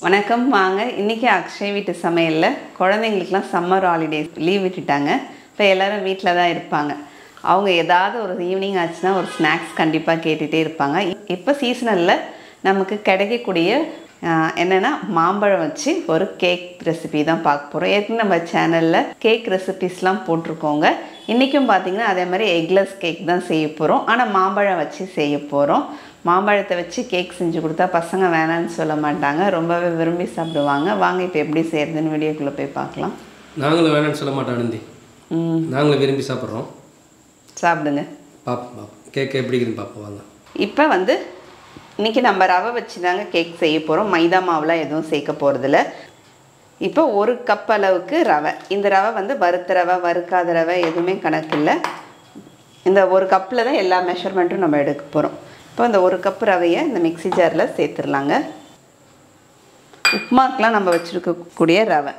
வணக்கம் வாங்க. இன்றைக்கி அக்ஷய் வீட்டு சமையலில் குழந்தைங்களுக்குலாம் சம்மர் ஹாலிடேஸ் லீவ் விட்டுட்டாங்க. இப்போ எல்லோரும் வீட்டில் தான் இருப்பாங்க. அவங்க ஏதாவது ஒரு ஈவினிங் ஆச்சுன்னா ஒரு ஸ்நாக்ஸ் கண்டிப்பாக கேட்டுகிட்டே இருப்பாங்க. இப்போ சீசனலில் நமக்கு கிடைக்கக்கூடிய என்னென்னா மாம்பழம் வச்சு ஒரு கேக் ரெசிபி தான் பார்க்க போகிறோம். ஏற்கனவே நம்ம சேனலில் கேக் ரெசிபிஸ்லாம் போட்டிருக்கோங்க. இன்றைக்கும் பார்த்திங்கன்னா அதே மாதிரி எக்லெஸ் கேக் தான் செய்ய போகிறோம். ஆனால் மாம்பழம் வச்சு செய்ய போகிறோம். மாம்பழத்தை வச்சு கேக் செஞ்சு கொடுத்தா பசங்க வேணான்னு சொல்ல மாட்டாங்க, ரொம்பவே விரும்பி சாப்பிடுவாங்க. வாங்க இப்போ எப்படி செய்கிறதுன்னு வீடியோக்குள்ளே போய் பார்க்கலாம். நாங்களும் வேணான்னு சொல்ல மாட்டோம் ஆனந்தி, நாங்களும் விரும்பி சாப்பிட்றோம். சாப்பிடுங்க, பார்ப்போம் கேக் எப்படி இருக்குதுன்னு பார்ப்போம் வாங்க. இப்போ இன்றைக்கி நம்ம ரவை வச்சு தாங்க கேக் செய்ய போகிறோம். மைதா மாவுலாம் எதுவும் சேர்க்க போகிறதில்ல. இப்போ 1 கப் அளவுக்கு ரவை. இந்த ரவை வறுத்த ரவை வறுக்காத ரவை எதுவுமே கணக்கு இல்லை. இந்த 1 கப்பில் தான் எல்லா மெஷர்மெண்ட்டும் நம்ம எடுக்க போகிறோம். இப்போ இந்த 1 கப் ரவையை இந்த மிக்ஸி ஜாரில் சேர்த்துடலாங்க. உப்புமாக்கெலாம் நம்ம வச்சுருக்கக்கூடிய ரவை.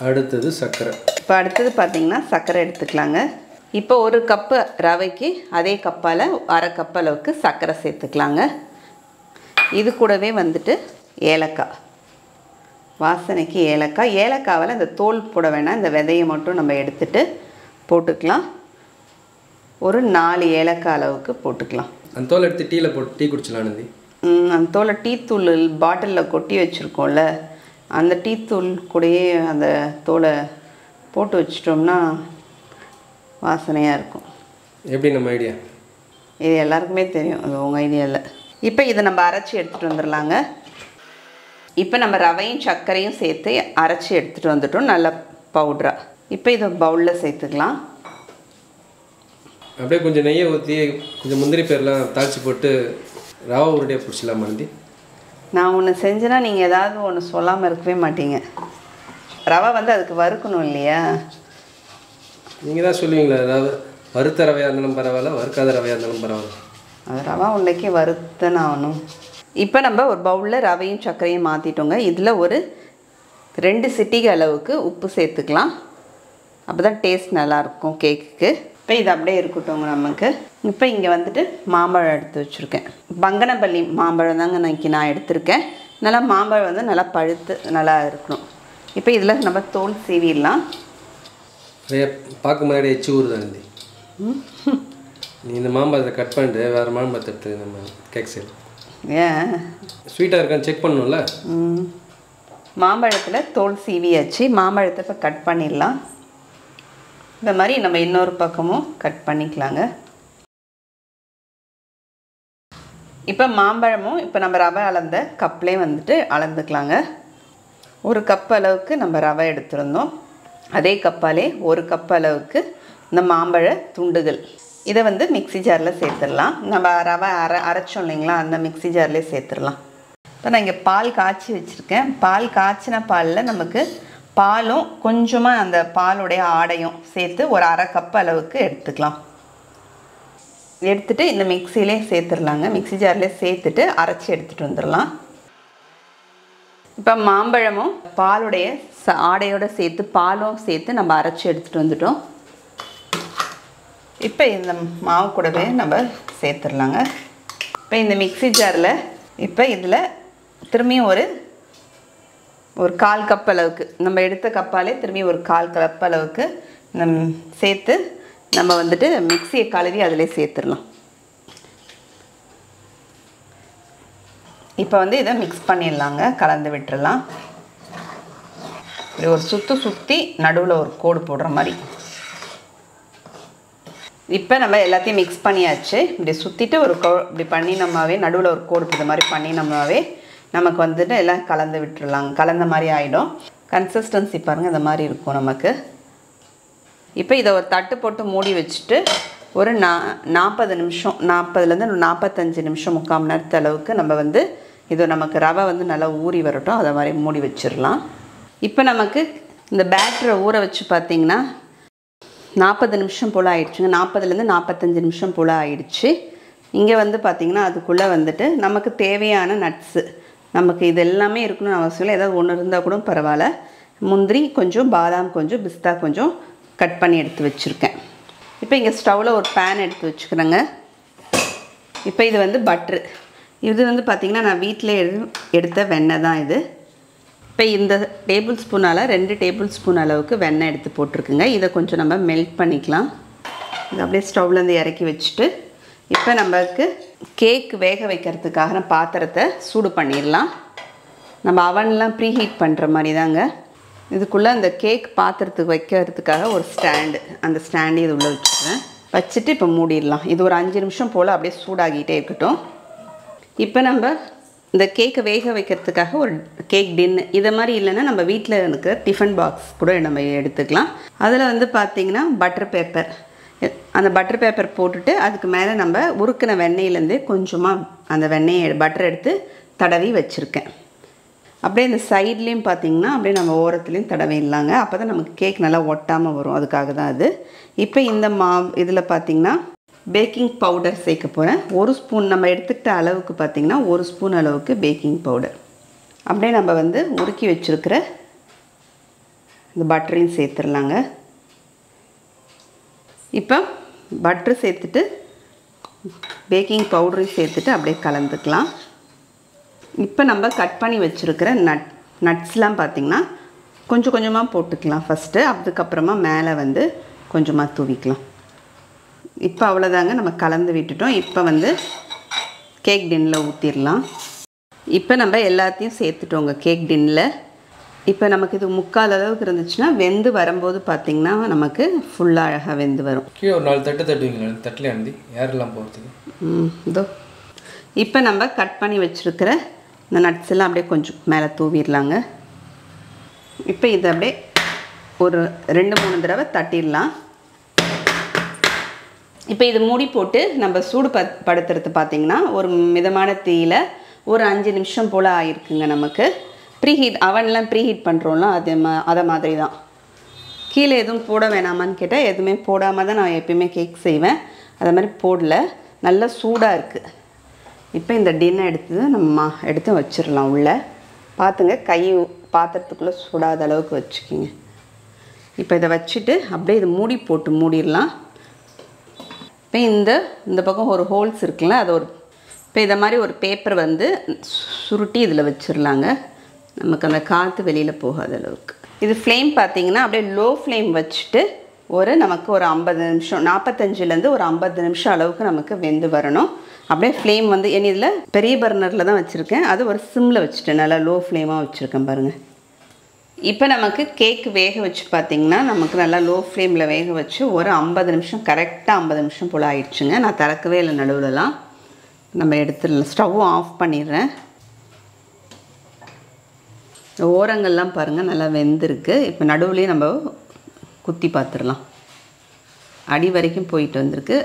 அடுத்தது சர்க்கரை. இப்போ அடுத்தது பார்த்திங்கன்னா சர்க்கரை எடுத்துக்கலாங்க. இப்போ 1 கப்பு ரவைக்கு அதே கப்பால் 1/2 கப் அளவுக்கு சர்க்கரை சேர்த்துக்கலாங்க. இது கூடவே ஏலக்காய், வாசனைக்கு ஏலக்காவில் இந்த தோல் போட வேணாம், இந்த விதையை மட்டும் நம்ம எடுத்துகிட்டு போட்டுக்கலாம். ஒரு 4 ஏலக்காய் அளவுக்கு போட்டுக்கலாம். அந்த தோலை எடுத்து டீயில் போட்டு டீ குடிச்சலாம் ஆனந்தி. அந்த தோலை டீ தூள் பாட்டிலில் கொட்டி வச்சுருக்கோம்ல, அந்த டீ தூள் கூடயே அந்த தோலை போட்டு வச்சிட்டோம்னா வாசனையாக இருக்கும். எப்படி நம்ம ஐடியா? இது எல்லாருக்குமே தெரியும், அது உங்கள் ஐடியா இல்லை. இப்போ இதை நம்ம அரைச்சி எடுத்துகிட்டு வந்துடலாங்க. இப்போ நம்ம ரவையும் சர்க்கரையும் சேர்த்து அரைச்சி எடுத்துகிட்டு வந்துட்டோம் நல்ல பவுட்ராக. இப்போ இதை பவுலில் சேர்த்துக்கலாம். அப்படியே கொஞ்சம் நெய்யை ஊற்றி கொஞ்சம் முந்திரி பேர்லாம் தாளித்து போட்டு ரவை உருண்டையாக பிடிச்சிடலாம் ஆனந்தி. நான் ஒன்று செஞ்சேன்னா நீங்கள் ஏதாவது ஒன்று சொல்லாமல் இருக்கவே மாட்டீங்க. ரவை அதுக்கு வறுக்கணும் இல்லையா? நீங்கள் தான் சொல்லுவீங்களா, அதாவது வறுத்த ரவையாக இருந்தாலும் பரவாயில்ல, வறுக்காத ரவையாக இருந்தாலும் பரவாயில்ல. அது ரவை உண்டைக்கு வறுத்தன ஆகணும். இப்போ நம்ம ஒரு பவுலில் ரவையும் சர்க்கரையும் மாற்றிட்டோங்க. இதில் ஒரு 2 சிட்டிகை அளவுக்கு உப்பு சேர்த்துக்கலாம். அப்போ தான் டேஸ்ட் நல்லாயிருக்கும் கேக்குக்கு. இப்போ இது அப்படியே இருக்கட்டும் நமக்கு. இப்போ இங்கே மாம்பழம் எடுத்து வச்சுருக்கேன். பங்கனப்பள்ளி மாம்பழம் தாங்க நான் எடுத்திருக்கேன். நல்லா மாம்பழம் நல்லா பழுத்து நல்லா இருக்கணும். இப்போ இதில் நம்ம தோல் சீவிடலாம். பார்க்க முன்னாடி எச்சு ஊறுது ஆனந்தி. நீ இந்த மாம்பழத்தை கட் பண்ணிட்டு வேறு மாம்பழத்தை எடுத்து நம்ம கேக் செய்யலாம். ஏன் ஸ்வீட்டாக இருக்கான்னு செக் பண்ணணும்ல. மாம்பழத்தில் தோல் சீவியாச்சு. மாம்பழத்தை இப்போ கட் பண்ணிடலாம். இந்த மாதிரி நம்ம இன்னொரு பக்கமும் கட் பண்ணிக்கலாங்க. இப்போ மாம்பழமும் இப்போ நம்ம ரவை அளந்த கப்லேயே அளந்துக்கலாங்க. 1 கப் அளவுக்கு நம்ம ரவை எடுத்துருந்தோம். அதே கப்பாலே 1 கப் அளவுக்கு இந்த மாம்பழ துண்டுகள். இதை மிக்ஸி ஜாரில் சேர்த்துடலாம். நம்ம ரவை அரைச்சோம் இல்லைங்களா, அந்த மிக்ஸி ஜார்லேயே சேர்த்துடலாம். இப்போ நான் இங்கே பால் காய்ச்சி வச்சுருக்கேன். பால் காய்ச்சின பாலில் நமக்கு பாலும் கொஞ்சமாக அந்த பாலுடைய ஆடையும் சேர்த்து ஒரு 1/2 கப் அளவுக்கு எடுத்துக்கலாம். எடுத்துகிட்டு இந்த மிக்சிலே சேர்த்துடலாங்க. மிக்ஸி ஜார்லேயே சேர்த்துட்டு அரைச்சி எடுத்துகிட்டு வந்துடலாம். இப்போ மாம்பழமும் பாலுடைய ஆடையோடு சேர்த்து பாலும் சேர்த்து நம்ம அரைச்சி எடுத்துகிட்டு வந்துட்டோம். இப்போ இந்த மாவு கூடவே நம்ம சேர்த்துடலாங்க. இப்போ இந்த மிக்ஸி ஜாரில் இப்போ இதில் திரும்பியும் ஒரு 1/4 கப் அளவுக்கு நம்ம எடுத்த கப்பாலே திரும்பி ஒரு 1/4 கப் அளவுக்கு சேர்த்து நம்ம மிக்ஸியை கழுவி அதிலே சேர்த்துடலாம். இப்போ இதை மிக்ஸ் பண்ணிடலாங்க, கலந்து விட்டுறலாம். இப்படி ஒரு சுற்றி நடுவில் ஒரு கோடு போடுற மாதிரி. இப்போ நம்ம எல்லாத்தையும் மிக்ஸ் பண்ணியாச்சு. இப்படி சுற்றிட்டு இப்படி பண்ணினோம்னாவே நடுவில் ஒரு கோடு போடுற மாதிரி பண்ணினோம்னாவே நமக்கு எல்லாம் கலந்து விட்டுறலாங்க. கலந்த மாதிரி ஆகிடும். கன்சிஸ்டன்சி பாருங்கள், இந்த மாதிரி இருக்கும் நமக்கு. இப்போ இதை ஒரு தட்டு போட்டு மூடி வச்சுட்டு ஒரு 40 நிமிஷம் 40லேருந்து 45 நிமிஷம் 3/4 மணி நேரத்து அளவுக்கு நம்ம இது நமக்கு ரவை நல்லா ஊறி வரட்டும். அதை மாதிரி மூடி வச்சிடலாம். இப்போ நமக்கு இந்த பேட்டரை ஊற வச்சு பார்த்திங்கன்னா 40 நிமிஷம் போல் ஆயிடுச்சுங்க. 40லேருந்து 45 நிமிஷம் போல் ஆயிடுச்சு. இங்கே பார்த்திங்கன்னா அதுக்குள்ளே நமக்கு தேவையான நட்ஸு, நமக்கு இது எல்லாமே இருக்கணும்னு அவசியம் இல்லை. ஏதாவது ஒன்று இருந்தால் கூட பரவாயில்ல. முந்திரி கொஞ்சம், பாதாம் கொஞ்சம், பிஸ்தா கொஞ்சம் கட் பண்ணி எடுத்து வச்சுருக்கேன். இப்போ இங்கே ஸ்டவ்வில் ஒரு பேன் எடுத்து வச்சுக்கிறேங்க. இப்போ இது பட்ரு இது வந்து பார்த்திங்கன்னா நான் வீட்டில் எடுத்த வெண்ணெய் தான் இது. இப்போ இந்த டேபிள் ஸ்பூனால் 2 டேபிள் ஸ்பூன் அளவுக்கு வெண்ணெய் எடுத்து போட்டிருக்குங்க. இதை கொஞ்சம் நம்ம மெல்ட் பண்ணிக்கலாம். இது அப்படியே ஸ்டவ்லேருந்து இறக்கி வச்சுட்டு இப்போ நம்மளுக்கு கேக் வேக வைக்கிறதுக்காக பாத்திரத்தை சூடு பண்ணிடலாம். நம்ம அவன்லாம் ப்ரீ ஹீட் பண்ணுற மாதிரி தாங்க. இதுக்குள்ளே அந்த கேக் பாத்திரத்துக்கு வைக்கிறதுக்காக ஒரு ஸ்டாண்டு, அந்த ஸ்டாண்டு இது உள்ளே வச்சுக்கிறேன். வச்சுட்டு இப்போ மூடிடலாம். இது ஒரு 5 நிமிஷம் போல் அப்படியே சூடாகிட்டே இருக்கட்டும். இப்போ நம்ம இந்த கேக்கை வேக வைக்கிறதுக்காக ஒரு கேக் டின்னு இதை மாதிரி இல்லைன்னா நம்ம வீட்டில் இருக்கிற டிஃபன் பாக்ஸ் கூட நம்ம எடுத்துக்கலாம். அதில் வந்து பார்த்திங்கன்னா பட்டர் பேப்பர், அந்த பட்டர் பேப்பர் போட்டுட்டு அதுக்கு மேலே நம்ம உருக்கின வெண்ணெயிலேருந்து கொஞ்சமாக அந்த வெண்ணெயை பட்டர் எடுத்து தடவி வச்சுருக்கேன். அப்படியே இந்த சைட்லேயும் பார்த்திங்கன்னா அப்படியே நம்ம ஓரத்துலேயும் தடவிடலாங்க. அப்போ தான் நமக்கு கேக் நல்லா ஒட்டாமல் வரும். அதுக்காக தான் அது. இப்போ இந்த இதில் பார்த்திங்கன்னா பேக்கிங் பவுடர் சேர்க்க போகிறேன். 1 ஸ்பூன் நம்ம எடுத்துக்கிட்ட அளவுக்கு பார்த்திங்கன்னா 1 ஸ்பூன் அளவுக்கு பேக்கிங் பவுடர். அப்படியே நம்ம வந்து உருக்கி வச்சுருக்கிற இந்த பட்டரையும் சேர்த்துடலாங்க. இப்போ பட்ரு சேர்த்துட்டு பேக்கிங் பவுடரையும் சேர்த்துட்டு அப்படியே கலந்துக்கலாம். இப்போ நம்ம கட் பண்ணி வச்சுருக்கிற நட்ஸ்லாம் பார்த்திங்கன்னா கொஞ்சம் கொஞ்சமாக போட்டுக்கலாம் ஃபஸ்ட்டு. அதுக்கப்புறமா மேலே வந்து கொஞ்சமாக தூவிக்கலாம். இப்போ அவ்வளோதாங்க, நம்ம கலந்து விட்டுட்டோம். இப்போ வந்து கேக் டின்னில் ஊற்றிடலாம். இப்போ நம்ம எல்லாத்தையும் சேர்த்துட்டோங்க கேக் டின்னில். இப்போ நமக்கு இது 3/4 அளவுக்கு இருந்துச்சுன்னா வெந்து வரும்போது பார்த்திங்கன்னா நமக்கு ஃபுல்லாக அழகாக வெந்து வரும். கீழே ஒரு 4 தட்டு தட்டுவீங்களா? தட்டில் அண்டி யாரெல்லாம் போகிறதுக்கு. இதோ இப்போ நம்ம கட் பண்ணி வச்சுருக்கிற இந்த நட்ஸ் எல்லாம் அப்படியே கொஞ்சம் மேலே தூவிடலாங்க. இப்போ இதை அப்படியே ஒரு 2-3 தடவை தட்டிடலாம். இப்போ இது மூடி போட்டு நம்ம சூடு படுத்துறது பார்த்திங்கன்னா ஒரு மிதமான தீயில் ஒரு 5 நிமிஷம் போல் ஆகிருக்குங்க. நமக்கு ப்ரீஹீட் அவன்லாம் ப்ரீஹீட் பண்ணுறோம்ல அதை மாதிரி தான். கீழே எதுவும் போட வேணாமான்னு கேட்டால் எதுவுமே போடாமல் தான் நான் எப்பயுமே கேக் செய்வேன். அதை மாதிரி போடல, நல்லா சூடாக இருக்குது. இப்போ இந்த டின்னை எடுத்து வச்சிடலாம் உள்ளே. பார்த்துங்க, கை பாத்திரத்துக்குள்ளே சுடாத அளவுக்கு வச்சுக்கிங்க. இப்போ இதை வச்சுட்டு அப்படியே இது மூடிடலாம். இப்போ இந்த பக்கம் ஒரு ஹோல்ஸ் இருக்குல்ல, அது இப்போ இதை மாதிரி ஒரு பேப்பர் வந்து சுருட்டி இதில் வச்சிடலாங்க. நமக்கு அந்த காற்று வெளியில் போகாத அளவுக்கு. இது ஃப்ளேம் பார்த்திங்கன்னா அப்படியே லோ ஃப்ளேம் வச்சுட்டு நமக்கு ஒரு 50 நிமிஷம் 45லேருந்து ஒரு 50 நிமிஷம் அளவுக்கு நமக்கு வெந்து வரணும். அப்படியே ஃப்ளேம் வந்து இதில் பெரிய பர்னரில் தான் வச்சுருக்கேன். அது ஒரு சிம்மில் வச்சுட்டேன், நல்லா லோ ஃப்ளேமாக வச்சுருக்கேன் பாருங்கள். இப்போ நமக்கு கேக் வேக வச்சு பார்த்திங்கன்னா நமக்கு நல்லா லோ ஃப்ளேமில் வேக வச்சு ஒரு 50 நிமிஷம், கரெக்டாக 50 நிமிஷம் போல் ஆயிடுச்சுங்க. நான் திறக்கவே இல்லை நடுவில்லாம். நம்ம எடுத்துடலாம். ஸ்டவ்வும் ஆஃப் பண்ணிடுறேன். ஓரங்கள்லாம் பாருங்கள் நல்லா வெந்திருக்கு. இப்போ நடுவுலேயே நம்ம குத்தி பார்த்துடலாம். அடி வரைக்கும் போயிட்டு வந்திருக்கு,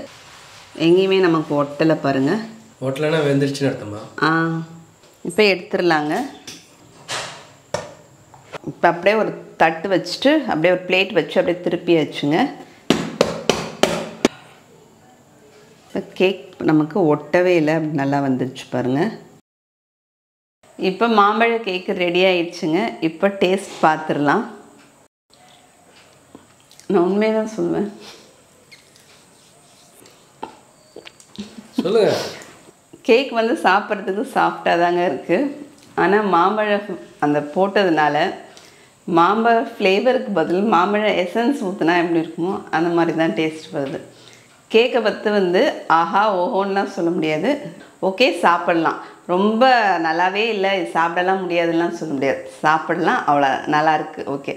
எங்கேயுமே நமக்கு ஒட்டலை பாருங்கள். ஒட்டலைன்னா வெந்துருச்சுன்னு அர்த்தமா? இப்போ எடுத்துடலாங்க. இப்போ அப்படியே ஒரு தட்டு வச்சுட்டு அப்படியே ஒரு பிளேட் வச்சு அப்படியே திருப்பி வச்சுங்க. இப்போ கேக் நமக்கு ஒட்டவே இல்லை, நல்லா வந்துருச்சு பாருங்கள். இப்போ மாம்பழ கேக்கு ரெடி ஆயிடுச்சுங்க. இப்போ டேஸ்ட் பார்த்துடலாம். நான் உண்மையாக தான் சொல்லுவேன். சொல்லுங்க. கேக் வந்து சாப்பிட்றதுக்கு சாஃப்டாக தாங்க இருக்குது. ஆனால் மாம்பழம் அந்த போட்டதுனால மாம்பழ ஃப்ளேவருக்கு பதில் மாம்பழ எசன்ஸ் ஊற்றினா எப்படி இருக்குமோ அந்த மாதிரி தான் டேஸ்ட் வருது. கேக்கை பற்றி வந்து ஆஹா ஓஹோன்னுலாம் சொல்ல முடியாது. ஓகே, சாப்பிட்லாம். ரொம்ப நல்லாவே இல்லை, சாப்பிடலாம் முடியாதுலாம் சொல்ல முடியாது. சாப்பிடலாம், அவ்வளோ நல்லாயிருக்கு. ஓகே,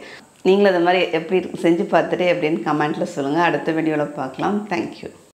நீங்களும் அது மாதிரி எப்படி செஞ்சு பார்த்துட்டு எப்படின்னு கமெண்ட்டில் சொல்லுங்கள். அடுத்த வீடியோவில் பார்க்கலாம். தேங்க்யூ.